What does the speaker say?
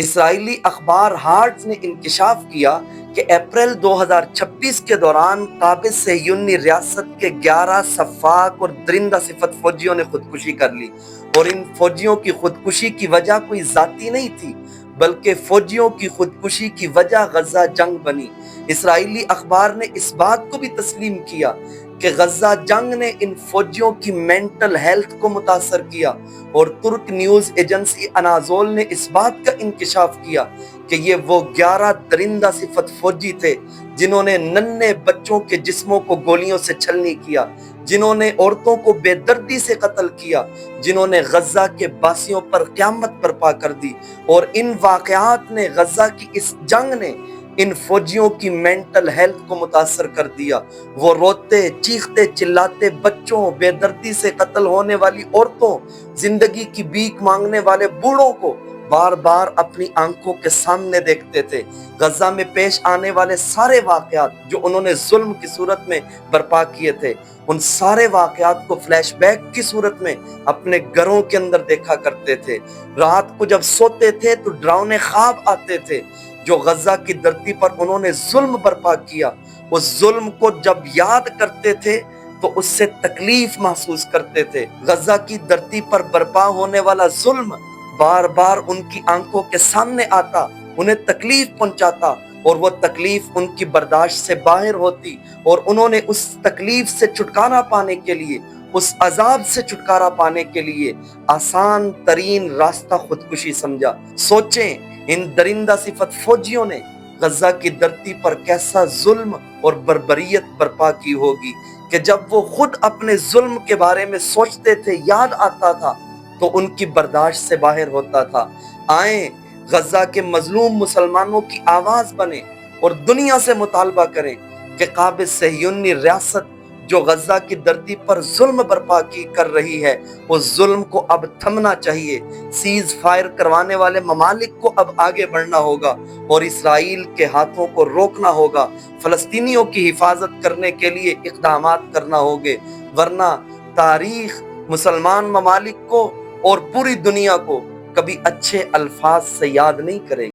اسرائیلی اخبار ہارٹز نے انکشاف کیا کہ اپریل 2026 کے دوران قابض صہیونی ریاست کے 11 سفاک اور درندہ صفت فوجیوں نے خودکشی کر لی، اور ان فوجیوں کی خودکشی کی وجہ کوئی ذاتی نہیں تھی بلکہ فوجیوں کی خودکشی کی وجہ غزہ جنگ بنی۔ اسرائیلی اخبار نے اس بات کو بھی تسلیم کیا کہ غزہ جنگ نے ان فوجیوں کی مینٹل ہیلتھ کو متاثر کیا، اور ترک نیوز ایجنسی اناضول نے اس بات کا انکشاف کیا کہ یہ وہ 11 درندہ صفت فوجی تھے جنہوں نے ننھے بچوں کے جسموں کو گولیوں سے چھلنی کیا، جنہوں نے عورتوں کو بے دردی سے قتل کیا، جنہوں نے غزہ کے باسیوں پر قیامت برپا کر دی۔ اور ان واقعات نے غزہ کی اس جنگ نے ان فوجیوں کی مینٹل ہیلتھ کو متاثر کر دیا۔ وہ روتے چیختے چلاتے بچوں، بے دردی سے قتل ہونے والی عورتوں، زندگی کی بھیک مانگنے والے بوڑھوں کو بار بار اپنی آنکھوں کے سامنے دیکھتے تھے۔ غزہ میں پیش آنے والے سارے واقعات جو انہوں نے ظلم کی صورت میں برپا کیے تھے، ان سارے واقعات کو فلیش بیک کی صورت میں اپنے گھروں کے اندر دیکھا کرتے تھے۔ رات کو جب سوتے تھے تو ڈراؤنے خواب آتے تھے جو غزہ کی دھرتی پر انہوں نے ظلم برپا کیا۔ اس ظلم کو جب یاد کرتے تھے تو اس سے تکلیف محسوس کرتے تھے۔ غزہ کی دھرتی پر برپا ہونے والا ظلم بار بار ان کی آنکھوں کے سامنے آتا، انہیں تکلیف پہنچاتا، اور وہ تکلیف ان کی برداشت سے باہر ہوتی، اور انہوں نے اس تکلیف سے چھٹکارا پانے کے لیے، اس عذاب سے چھٹکارا پانے کے لیے آسان ترین راستہ خودکشی سمجھا۔ سوچیں ان درندہ صفت فوجیوں نے غزہ کی دھرتی پر کیسا ظلم اور بربریت برپا کی ہوگی کہ جب وہ خود اپنے ظلم کے بارے میں سوچتے تھے، یاد آتا تھا تو ان کی برداشت سے باہر ہوتا تھا۔ آئیں غزہ کے مظلوم مسلمانوں کی آواز بنیں اور دنیا سے مطالبہ کریں کہ قابض صہیونی ریاست جو غزہ کی دھرتی پر ظلم برپا کر رہی ہے، اس ظلم کو اب تھمنا چاہیے۔ سیز فائر کروانے والے ممالک کو اب آگے بڑھنا ہوگا اور اسرائیل کے ہاتھوں کو روکنا ہوگا۔ فلسطینیوں کی حفاظت کرنے کے لیے اقدامات کرنا ہوگے، ورنہ تاریخ مسلمان ممالک کو اور پوری دنیا کو کبھی اچھے الفاظ سے یاد نہیں کرے گی۔